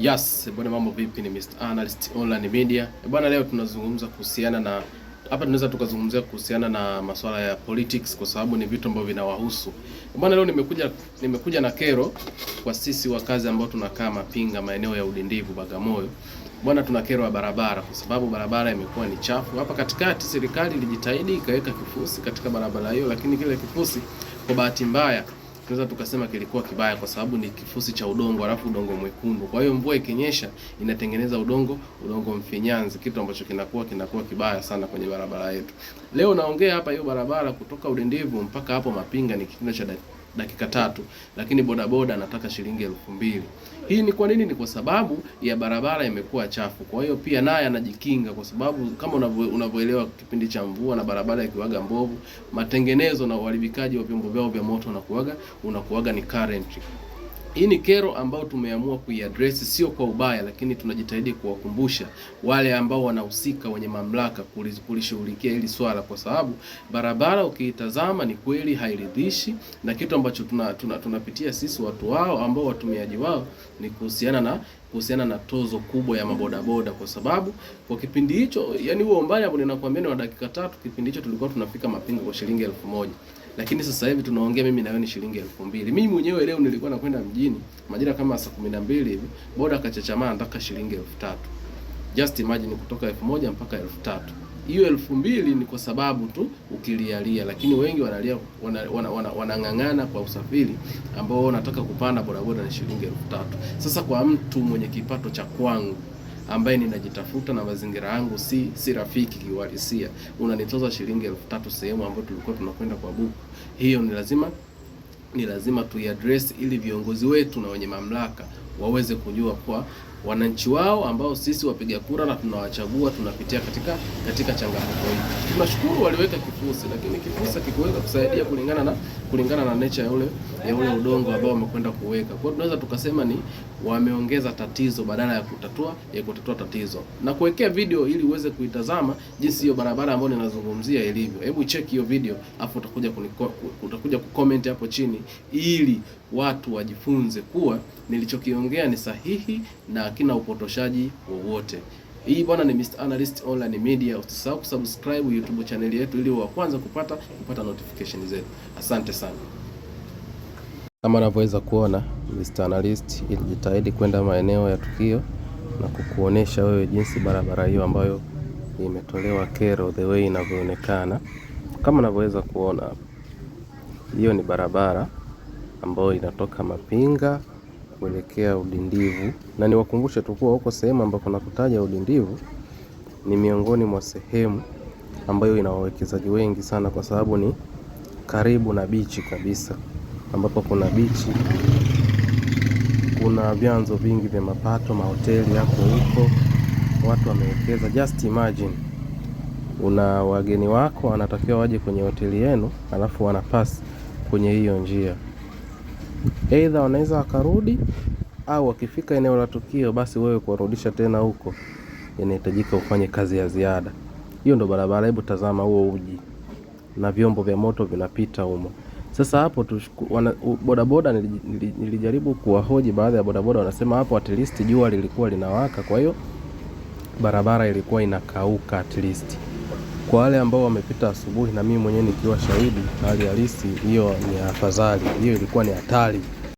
Yes, bwana mambo vipi, ni Mr. Analyst Online Media. Bwana leo tunazungumza kuhusiana na tunaweza tukazungumzia kuhusiana na masuala ya politics kwa sababu ni vitu ambavyo vinawahusu. Bwana leo nimekuja na kero kwa sisi wakazi ambao tunakaa Mapinga, maeneo ya Udindivu, Bagamoyo. Bwana tuna kero ya barabara kwa sababu barabara imekuwa ni chafu. Hapa katikati serikali ilijitahidi ikaweka kifusi katika barabara hiyo, lakini kile kifusi kwa bahati mbaya tunaweza tukasema kilikuwa kibaya kwa sababu ni kifusi cha udongo, alafu udongo mwekundu. Kwa hiyo mvua ikinyesha inatengeneza udongo mfinyanzi, kitu ambacho kinakuwa kibaya sana kwenye barabara yetu. Leo naongea hapa, hiyo barabara kutoka Udindivu mpaka hapo Mapinga ni kitendo cha dakika 3, lakini bodaboda anataka shilingi 2000. Hii ni kwa nini? Ni kwa sababu ya barabara imekuwa chafu. Kwa hiyo pia naye anajikinga kwa sababu kama unavyoelewa kipindi cha mvua na barabara ikiwaga mbovu, matengenezo na uharibikaji wa vyombo vyao vya moto unakuwaga ni current. Hii ni kero ambayo tumeamua kuiaddress, sio kwa ubaya, lakini tunajitahidi kuwakumbusha wale ambao wanahusika, wenye mamlaka kulishughulikia hili swala, kwa sababu barabara ukiitazama ni kweli hairidhishi, na kitu ambacho tunapitia sisi watu wao ambao watumiaji wao ni kuhusiana na tozo kubwa ya mabodaboda, kwa sababu kwa kipindi hicho, yani huo umbali hapo ninakwambia ni wa dakika 3, kipindi hicho tulikuwa tunafika Mapinga kwa shilingi 1000. Lakini sasa hivi tunaongea mimi na wewe ni shilingi 2000. Mimi mwenyewe leo nilikuwa nakwenda mjini majira kama saa 12 hivi, boda kachachamaa nataka shilingi 3000. Just imagine, kutoka 1000 mpaka 3000. Hiyo 2000 ni kwa sababu tu ukilialia, lakini wengi wanalia wanang'ang'ana kwa usafiri ambao wanataka kupanda bodaboda ni shilingi 3000. Sasa kwa mtu mwenye kipato cha kwangu ambaye ninajitafuta na mazingira yangu si rafiki kiuhalisia, unanitoza shilingi 3000 sehemu ambayo tulikuwa tunakwenda kwa buku. Hiyo ni lazima tuiaddress, ili viongozi wetu na wenye mamlaka waweze kujua kwa wananchi wao ambao sisi wapiga kura na tunawachagua tunapitia katika changamoto hii. Tunashukuru waliweka kifusi, lakini kifusi hakikuweza kusaidia kulingana na nature ya ule udongo ambao wamekwenda kuweka. Kwa hiyo tunaweza tukasema ni wameongeza tatizo badala ya kutatua tatizo. Na kuwekea video ili uweze kuitazama jinsi hiyo barabara ambayo ninazungumzia ilivyo. Hebu check hiyo video afu utakuja kucomment hapo chini ili watu wajifunze kuwa nilichokiongea ni sahihi na hakina upotoshaji wowote. Hii bwana ni Mr. Analyst Online Media. Usisahau kusubscribe YouTube channel yetu ili wa kwanza kupata notification zetu. Asante sana. Kama unavyoweza kuona, Mr. Analyst ilijitahidi kwenda maeneo ya tukio na kukuonesha wewe jinsi barabara hiyo ambayo imetolewa kero the way inavyoonekana. Kama unavyoweza kuona, hiyo ni barabara ambayo inatoka Mapinga kuelekea Udindivu, na niwakumbushe tu kuwa huko sehemu ambapo nakutaja Udindivu ni miongoni mwa sehemu ambayo ina wawekezaji wengi sana, kwa sababu ni karibu na bichi kabisa, ambapo kuna bichi, kuna vyanzo vingi vya mapato, mahoteli yako huko, watu wamewekeza. Just imagine, una wageni wako wanatakiwa waje kwenye hoteli yenu, alafu wanapasi kwenye hiyo njia. Either wanaweza wakarudi, au wakifika eneo la tukio basi wewe kuwarudisha tena huko inahitajika ufanye kazi ya ziada. Hiyo ndo barabara. Hebu tazama huo uji na vyombo vya moto vinapita humo. Sasa hapo bodaboda nilijaribu kuwahoji baadhi ya bodaboda, wanasema hapo at least jua lilikuwa linawaka, kwa hiyo barabara ilikuwa inakauka at least. Kwa wale ambao wamepita asubuhi na mimi mwenyewe nikiwa shahidi hali halisi, hiyo ni afadhali. Hiyo ilikuwa ni hatari.